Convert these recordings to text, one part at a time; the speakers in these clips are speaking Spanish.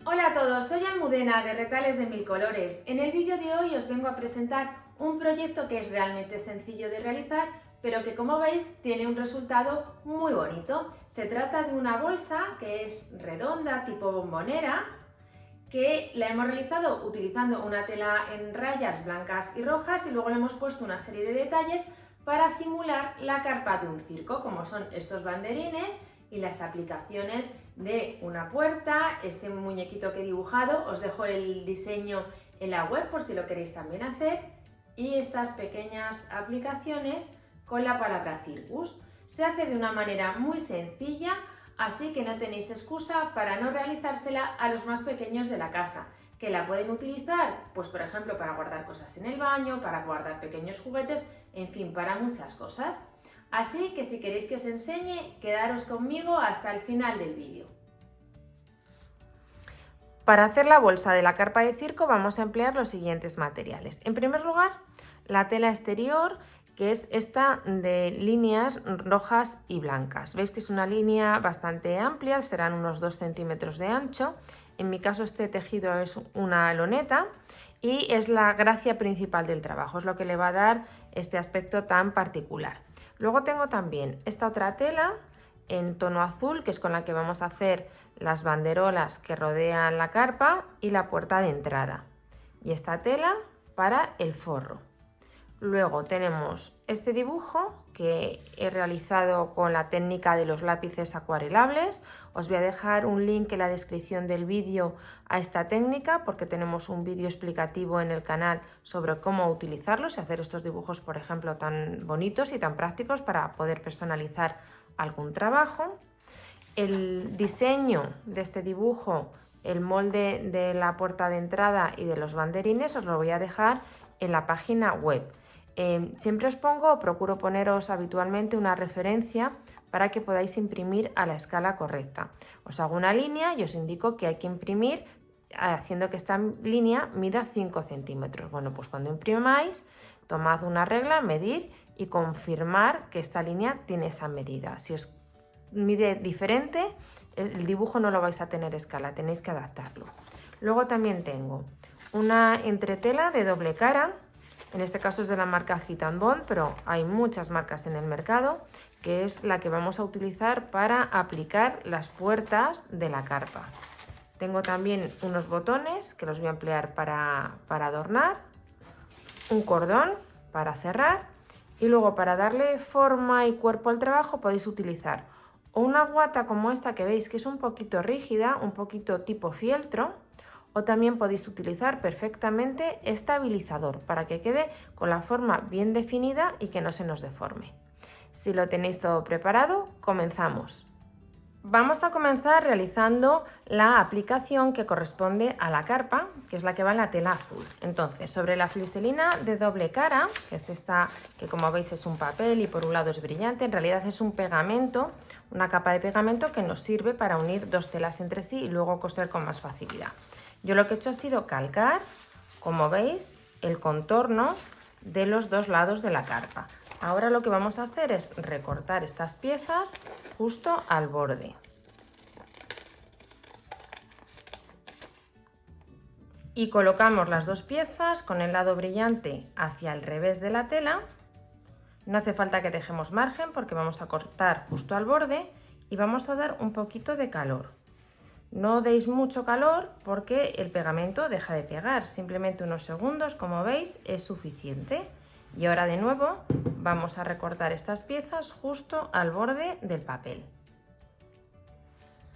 Hola a todos, soy Almudena de Retales de Mil Colores. En el vídeo de hoy os vengo a presentar un proyecto que es realmente sencillo de realizar, pero que como veis tiene un resultado muy bonito. Se trata de una bolsa que es redonda, tipo bombonera, que la hemos realizado utilizando una tela en rayas blancas y rojas y luego le hemos puesto una serie de detalles para simular la carpa de un circo, como son estos banderines y las aplicaciones de una puerta, este muñequito que he dibujado, os dejo el diseño en la web por si lo queréis también hacer, y estas pequeñas aplicaciones con la palabra circus. Se hace de una manera muy sencilla, así que no tenéis excusa para no realizársela a los más pequeños de la casa, que la pueden utilizar, pues por ejemplo, para guardar cosas en el baño, para guardar pequeños juguetes, en fin, para muchas cosas. Así que si queréis que os enseñe, quedaros conmigo hasta el final del vídeo. Para hacer la bolsa de la carpa de circo vamos a emplear los siguientes materiales. En primer lugar, la tela exterior, que es esta de líneas rojas y blancas. Veis que es una línea bastante amplia, serán unos 2 centímetros de ancho. En mi caso este tejido es una loneta y es la gracia principal del trabajo, es lo que le va a dar este aspecto tan particular. Luego tengo también esta otra tela en tono azul, que es con la que vamos a hacer las banderolas que rodean la carpa y la puerta de entrada. Y esta tela para el forro. Luego tenemos este dibujo que he realizado con la técnica de los lápices acuarelables. Os voy a dejar un link en la descripción del vídeo a esta técnica porque tenemos un vídeo explicativo en el canal sobre cómo utilizarlos y hacer estos dibujos, por ejemplo, tan bonitos y tan prácticos para poder personalizar algún trabajo. El diseño de este dibujo, el molde de la puerta de entrada y de los banderines os lo voy a dejar en la página web. Siempre os pongo o procuro poneros habitualmente una referencia para que podáis imprimir a la escala correcta. Os hago una línea y os indico que hay que imprimir haciendo que esta línea mida 5 centímetros. Bueno, pues cuando imprimáis, tomad una regla, medir y confirmar que esta línea tiene esa medida. Si os mide diferente, el dibujo no lo vais a tener escala, tenéis que adaptarlo. Luego también tengo una entretela de doble cara. En este caso es de la marca Gitan Bond, pero hay muchas marcas en el mercado, que es la que vamos a utilizar para aplicar las puertas de la carpa. Tengo también unos botones que los voy a emplear para adornar, un cordón para cerrar y luego para darle forma y cuerpo al trabajo podéis utilizar o una guata como esta que veis que es un poquito rígida, un poquito tipo fieltro, o también podéis utilizar perfectamente estabilizador para que quede con la forma bien definida y que no se nos deforme. Si lo tenéis todo preparado, comenzamos. Vamos a comenzar realizando la aplicación que corresponde a la carpa, que es la que va en la tela azul. Entonces, sobre la fliselina de doble cara, que es esta que como veis es un papel y por un lado es brillante, en realidad es un pegamento, una capa de pegamento que nos sirve para unir dos telas entre sí y luego coser con más facilidad. Yo lo que he hecho ha sido calcar, como veis, el contorno de los dos lados de la carpa. Ahora lo que vamos a hacer es recortar estas piezas justo al borde. Y colocamos las dos piezas con el lado brillante hacia el revés de la tela. No hace falta que dejemos margen porque vamos a cortar justo al borde y vamos a dar un poquito de calor. No deis mucho calor porque el pegamento deja de pegar, simplemente unos segundos, como veis, es suficiente. Y ahora de nuevo vamos a recortar estas piezas justo al borde del papel.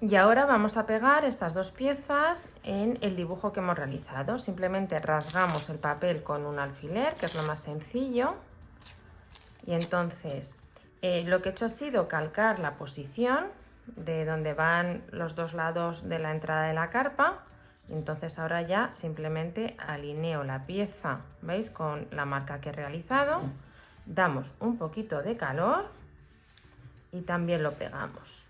Y ahora vamos a pegar estas dos piezas en el dibujo que hemos realizado. Simplemente rasgamos el papel con un alfiler, que es lo más sencillo. Y entonces lo que he hecho ha sido calcar la posición de donde van los dos lados de la entrada de la carpa. Entonces ahora ya simplemente alineo la pieza, ¿veis? Con la marca que he realizado, damos un poquito de calor y también lo pegamos.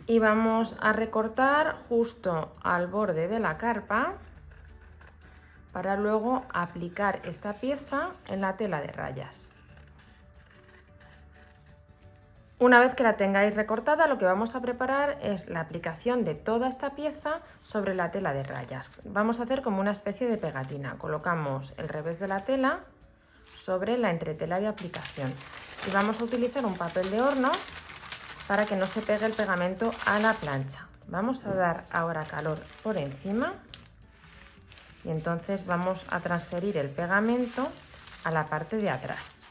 Y vamos a recortar justo al borde de la carpa para luego aplicar esta pieza en la tela de rayas. Una vez que la tengáis recortada, lo que vamos a preparar es la aplicación de toda esta pieza sobre la tela de rayas. Vamos a hacer como una especie de pegatina. Colocamos el revés de la tela sobre la entretela de aplicación y vamos a utilizar un papel de horno para que no se pegue el pegamento a la plancha. Vamos a dar ahora calor por encima y entonces vamos a transferir el pegamento a la parte de atrás.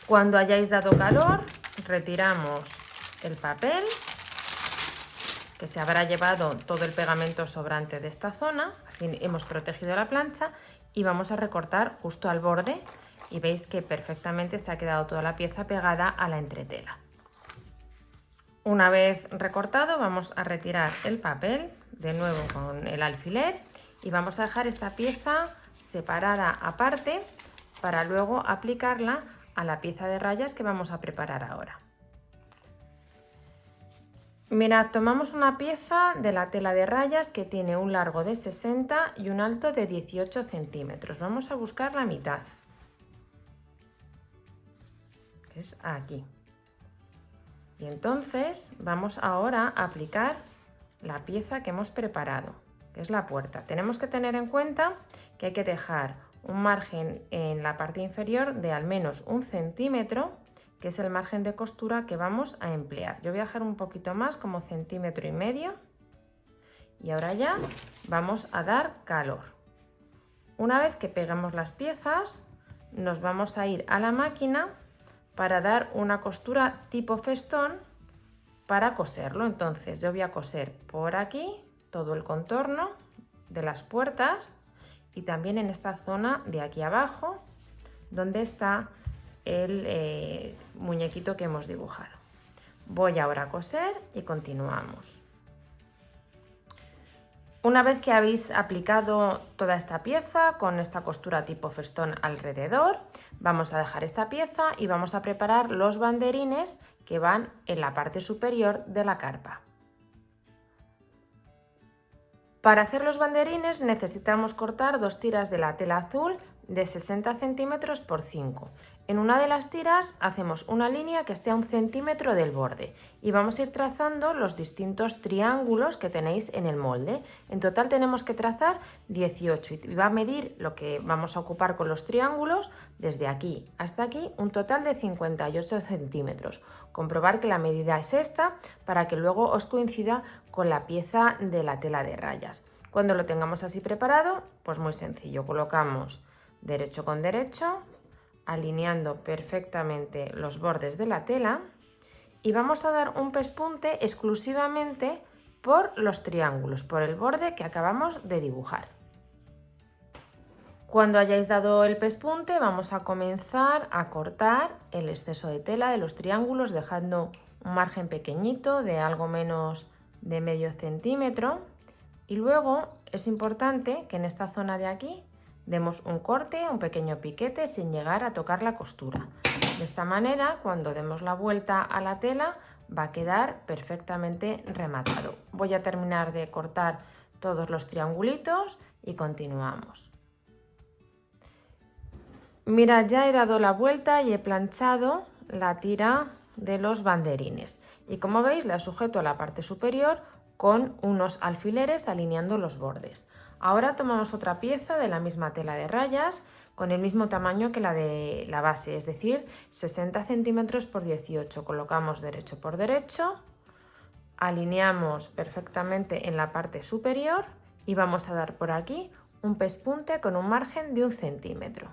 Cuando hayáis dado calor, retiramos el papel, que se habrá llevado todo el pegamento sobrante de esta zona, así hemos protegido la plancha, y vamos a recortar justo al borde y veis que perfectamente se ha quedado toda la pieza pegada a la entretela. Una vez recortado, vamos a retirar el papel de nuevo con el alfiler y vamos a dejar esta pieza separada aparte para luego aplicarla a la pieza de rayas que vamos a preparar ahora. Mirad, tomamos una pieza de la tela de rayas que tiene un largo de 60 y un alto de 18 centímetros. Vamos a buscar la mitad, que es aquí. Y entonces vamos ahora a aplicar la pieza que hemos preparado, que es la puerta. Tenemos que tener en cuenta que hay que dejar un margen en la parte inferior de al menos 1 centímetro, que es el margen de costura que vamos a emplear. Yo voy a dejar un poquito más, como 1,5 centímetros. Y ahora ya vamos a dar calor. Una vez que peguemos las piezas, nos vamos a ir a la máquina para dar una costura tipo festón para coserlo. Entonces yo voy a coser por aquí todo el contorno de las puertas y también en esta zona de aquí abajo donde está el muñequito que hemos dibujado. Voy ahora a coser y continuamos. Una vez que habéis aplicado toda esta pieza con esta costura tipo festón alrededor, vamos a dejar esta pieza y vamos a preparar los banderines que van en la parte superior de la carpa. Para hacer los banderines necesitamos cortar 2 tiras de la tela azul de 60 centímetros por 5. En una de las tiras hacemos una línea que esté a 1 centímetro del borde y vamos a ir trazando los distintos triángulos que tenéis en el molde. En total tenemos que trazar 18 y va a medir lo que vamos a ocupar con los triángulos desde aquí hasta aquí, un total de 58 centímetros. Comprobar que la medida es esta para que luego os coincida con la pieza de la tela de rayas. Cuando lo tengamos así preparado, pues muy sencillo, colocamos derecho con derecho, alineando perfectamente los bordes de la tela y vamos a dar un pespunte exclusivamente por los triángulos, por el borde que acabamos de dibujar. Cuando hayáis dado el pespunte vamos a comenzar a cortar el exceso de tela de los triángulos dejando un margen pequeñito de algo menos de medio centímetro y luego es importante que en esta zona de aquí demos un corte, un pequeño piquete sin llegar a tocar la costura. De esta manera, cuando demos la vuelta a la tela, va a quedar perfectamente rematado. Voy a terminar de cortar todos los triangulitos y continuamos. Mirad, ya he dado la vuelta y he planchado la tira de los banderines. Y como veis, la sujeto a la parte superior con unos alfileres alineando los bordes. Ahora tomamos otra pieza de la misma tela de rayas con el mismo tamaño que la de la base, es decir, 60 centímetros por 18. Colocamos derecho por derecho, alineamos perfectamente en la parte superior y vamos a dar por aquí un pespunte con un margen de 1 centímetro.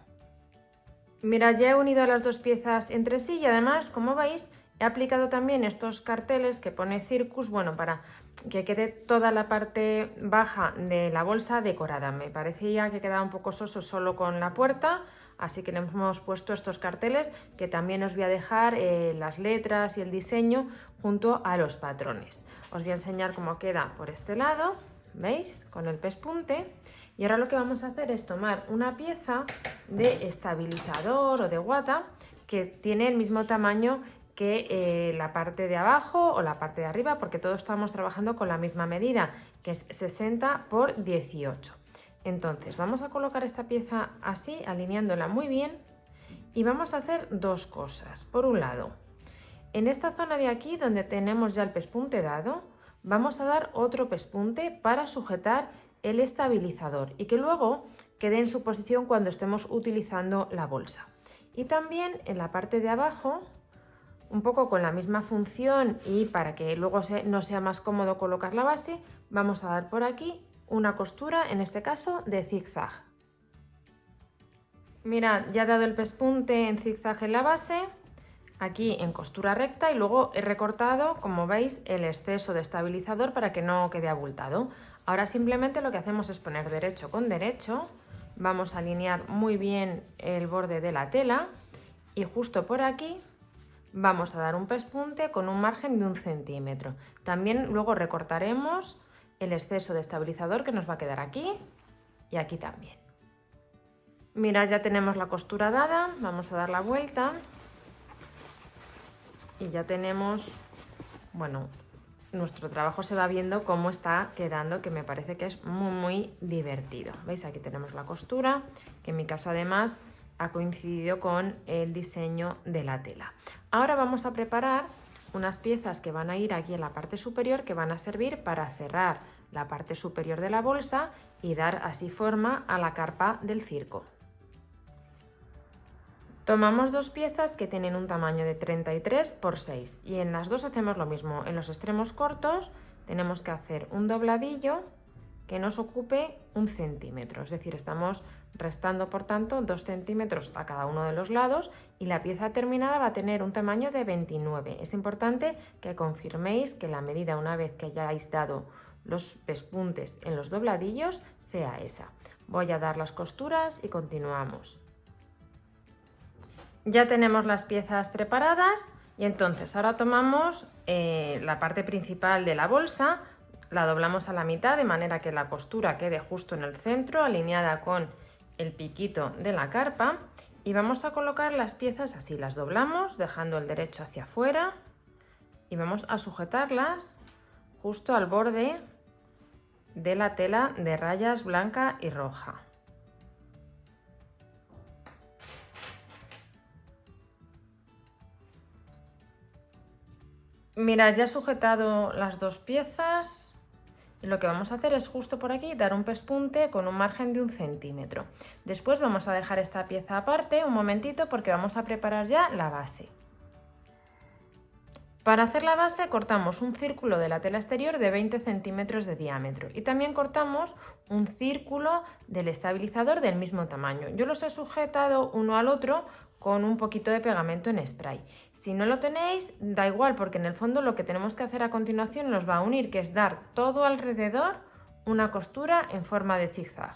Mirad, ya he unido las dos piezas entre sí y además, como veis, he aplicado también estos carteles que pone Circus, bueno, para que quede toda la parte baja de la bolsa decorada. Me parecía que quedaba un poco soso solo con la puerta, así que le hemos puesto estos carteles que también os voy a dejar las letras y el diseño junto a los patrones. Os voy a enseñar cómo queda por este lado, ¿veis? Con el pespunte. Y ahora lo que vamos a hacer es tomar una pieza de estabilizador o de guata que tiene el mismo tamaño que la parte de abajo o la parte de arriba, porque todos estamos trabajando con la misma medida, que es 60 por 18. Entonces vamos a colocar esta pieza así, alineándola muy bien Y vamos a hacer dos cosas. Por un lado, en esta zona de aquí donde tenemos ya el pespunte dado, vamos a dar otro pespunte para sujetar el estabilizador y que luego quede en su posición cuando estemos utilizando la bolsa. Y también en la parte de abajo, un poco con la misma función y para que luego no sea más cómodo colocar la base, vamos a dar por aquí una costura, en este caso de zigzag. Mirad, ya he dado el pespunte en zigzag en la base, aquí en costura recta, y luego he recortado, como veis, el exceso de estabilizador para que no quede abultado. Ahora simplemente lo que hacemos es poner derecho con derecho, vamos a alinear muy bien el borde de la tela y justo por aquí vamos a dar un pespunte con un margen de 1 centímetro. También luego recortaremos el exceso de estabilizador que nos va a quedar aquí y aquí también. Mirad, ya tenemos la costura dada, vamos a dar la vuelta y ya tenemos, bueno, nuestro trabajo se va viendo cómo está quedando, que me parece que es muy divertido. ¿Veis? Aquí tenemos la costura, que en mi caso además ha coincidido con el diseño de la tela. Ahora vamos a preparar unas piezas que van a ir aquí en la parte superior, que van a servir para cerrar la parte superior de la bolsa y dar así forma a la carpa del circo. Tomamos dos piezas que tienen un tamaño de 33 por 6 y en las dos hacemos lo mismo. En los extremos cortos tenemos que hacer un dobladillo que nos ocupe 1 centímetro, es decir, estamos restando por tanto 2 centímetros a cada uno de los lados y la pieza terminada va a tener un tamaño de 29. Es importante que confirméis que la medida, una vez que hayáis dado los pespuntes en los dobladillos, sea esa. Voy a dar las costuras y continuamos. Ya tenemos las piezas preparadas y entonces ahora tomamos la parte principal de la bolsa, la doblamos a la mitad de manera que la costura quede justo en el centro, alineada con el piquito de la carpa, y vamos a colocar las piezas así, las doblamos dejando el derecho hacia afuera y vamos a sujetarlas justo al borde de la tela de rayas blanca y roja. Mirad, ya he sujetado las dos piezas y lo que vamos a hacer es justo por aquí dar un pespunte con un margen de 1 centímetro. Después vamos a dejar esta pieza aparte un momentito porque vamos a preparar ya la base. Para hacer la base cortamos un círculo de la tela exterior de 20 centímetros de diámetro y también cortamos un círculo del estabilizador del mismo tamaño. Yo los he sujetado uno al otro con un poquito de pegamento en spray. Si no lo tenéis, da igual, porque en el fondo lo que tenemos que hacer a continuación nos va a unir, que es dar todo alrededor una costura en forma de zigzag.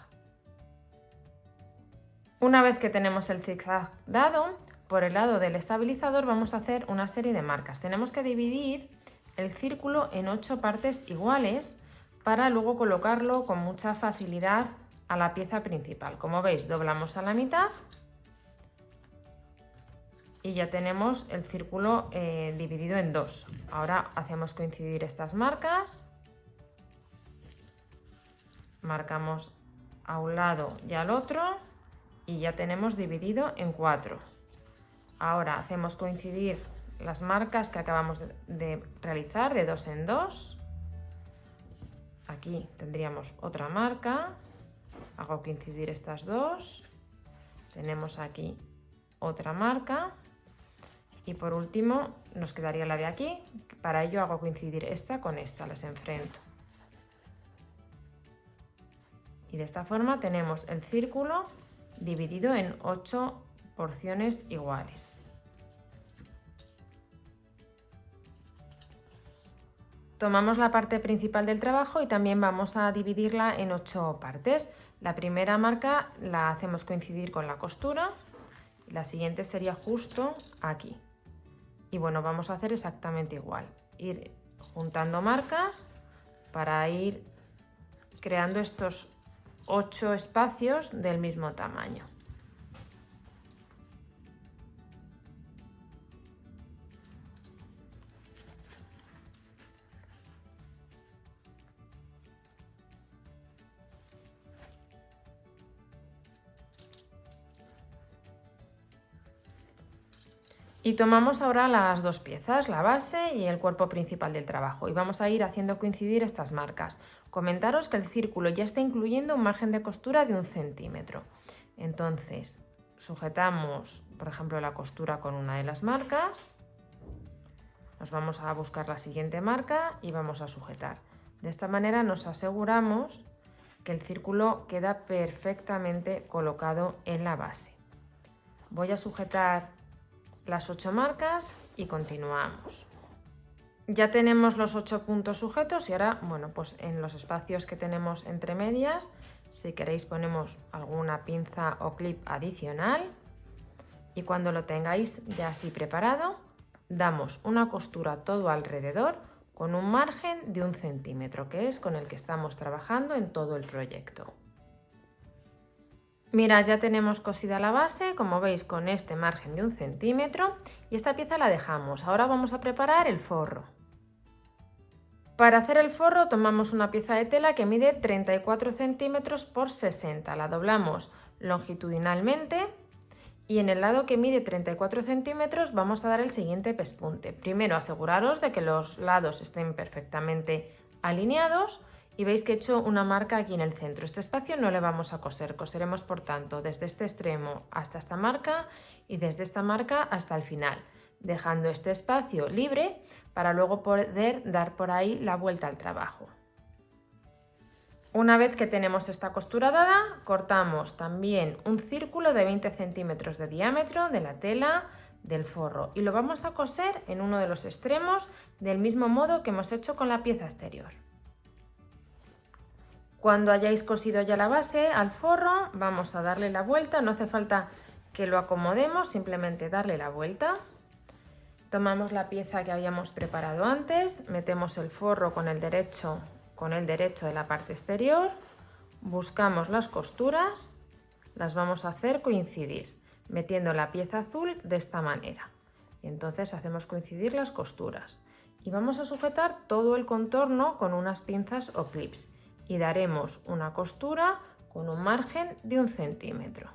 Una vez que tenemos el zigzag dado, por el lado del estabilizador vamos a hacer una serie de marcas. Tenemos que dividir el círculo en 8 partes iguales para luego colocarlo con mucha facilidad a la pieza principal. Como veis, doblamos a la mitad y ya tenemos el círculo dividido en 2. Ahora hacemos coincidir estas marcas, marcamos a un lado y al otro y ya tenemos dividido en 4. Ahora hacemos coincidir las marcas que acabamos de realizar de 2 en 2. Aquí tendríamos otra marca, hago coincidir estas dos, tenemos aquí otra marca. Y por último nos quedaría la de aquí, para ello hago coincidir esta con esta, las enfrento. Y de esta forma tenemos el círculo dividido en 8 porciones iguales. Tomamos la parte principal del trabajo y también vamos a dividirla en 8 partes. La primera marca la hacemos coincidir con la costura, la siguiente sería justo aquí. Y bueno, vamos a hacer exactamente igual, ir juntando marcas para ir creando estos 8 espacios del mismo tamaño. Y tomamos ahora las dos piezas, la base y el cuerpo principal del trabajo, y vamos a ir haciendo coincidir estas marcas. Comentaros que el círculo ya está incluyendo un margen de costura de 1 centímetro. Entonces, sujetamos, por ejemplo, la costura con una de las marcas, nos vamos a buscar la siguiente marca y vamos a sujetar. De esta manera nos aseguramos que el círculo queda perfectamente colocado en la base. Voy a sujetar las 8 marcas y continuamos. Ya tenemos los 8 puntos sujetos y ahora, bueno, pues en los espacios que tenemos entre medias, si queréis ponemos alguna pinza o clip adicional, y cuando lo tengáis ya así preparado, damos una costura todo alrededor con un margen de 1 centímetro, que es con el que estamos trabajando en todo el proyecto. Mirad, ya tenemos cosida la base, como veis, con este margen de 1 centímetro, y esta pieza la dejamos. Ahora vamos a preparar el forro. Para hacer el forro tomamos una pieza de tela que mide 34 centímetros por 60, la doblamos longitudinalmente y en el lado que mide 34 centímetros vamos a dar el siguiente pespunte. Primero aseguraros de que los lados estén perfectamente alineados y veis que he hecho una marca aquí en el centro. Este espacio no le vamos a coser, coseremos por tanto desde este extremo hasta esta marca y desde esta marca hasta el final, dejando este espacio libre para luego poder dar por ahí la vuelta al trabajo. Una vez que tenemos esta costura dada, cortamos también un círculo de 20 centímetros de diámetro de la tela del forro y lo vamos a coser en uno de los extremos del mismo modo que hemos hecho con la pieza exterior. Cuando hayáis cosido ya la base al forro, vamos a darle la vuelta, no hace falta que lo acomodemos, simplemente darle la vuelta. Tomamos la pieza que habíamos preparado antes, metemos el forro con el derecho de la parte exterior, buscamos las costuras, las vamos a hacer coincidir, metiendo la pieza azul de esta manera. Y entonces hacemos coincidir las costuras y vamos a sujetar todo el contorno con unas pinzas o clips y daremos una costura con un margen de 1 centímetro.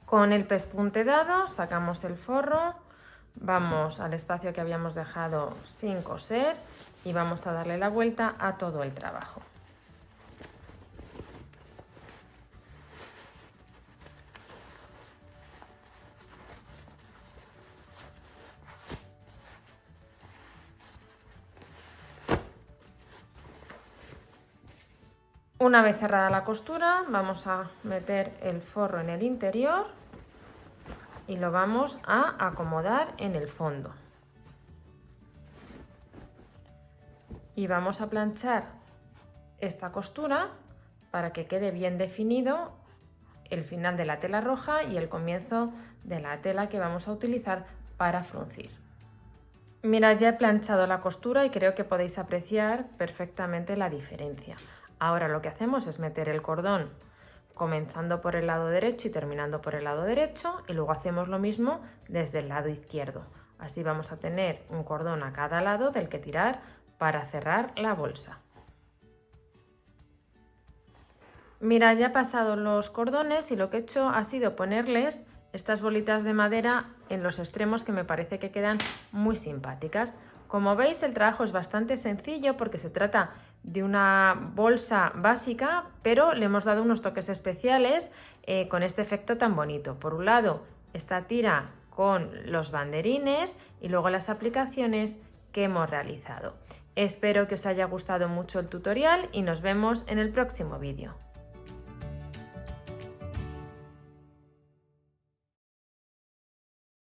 Con el pespunte dado sacamos el forro, vamos al espacio que habíamos dejado sin coser y vamos a darle la vuelta a todo el trabajo. Una vez cerrada la costura, vamos a meter el forro en el interior y lo vamos a acomodar en el fondo. Y vamos a planchar esta costura para que quede bien definido el final de la tela roja y el comienzo de la tela que vamos a utilizar para fruncir. Mirad, ya he planchado la costura y creo que podéis apreciar perfectamente la diferencia. Ahora lo que hacemos es meter el cordón comenzando por el lado derecho y terminando por el lado derecho y luego hacemos lo mismo desde el lado izquierdo. Así vamos a tener un cordón a cada lado del que tirar para cerrar la bolsa. Mirad, ya he pasado los cordones y lo que he hecho ha sido ponerles estas bolitas de madera en los extremos que me parece que quedan muy simpáticas. Como veis, el trabajo es bastante sencillo porque se trata de una bolsa básica, pero le hemos dado unos toques especiales con este efecto tan bonito. Por un lado, esta tira con los banderines y luego las aplicaciones que hemos realizado. Espero que os haya gustado mucho el tutorial y nos vemos en el próximo vídeo.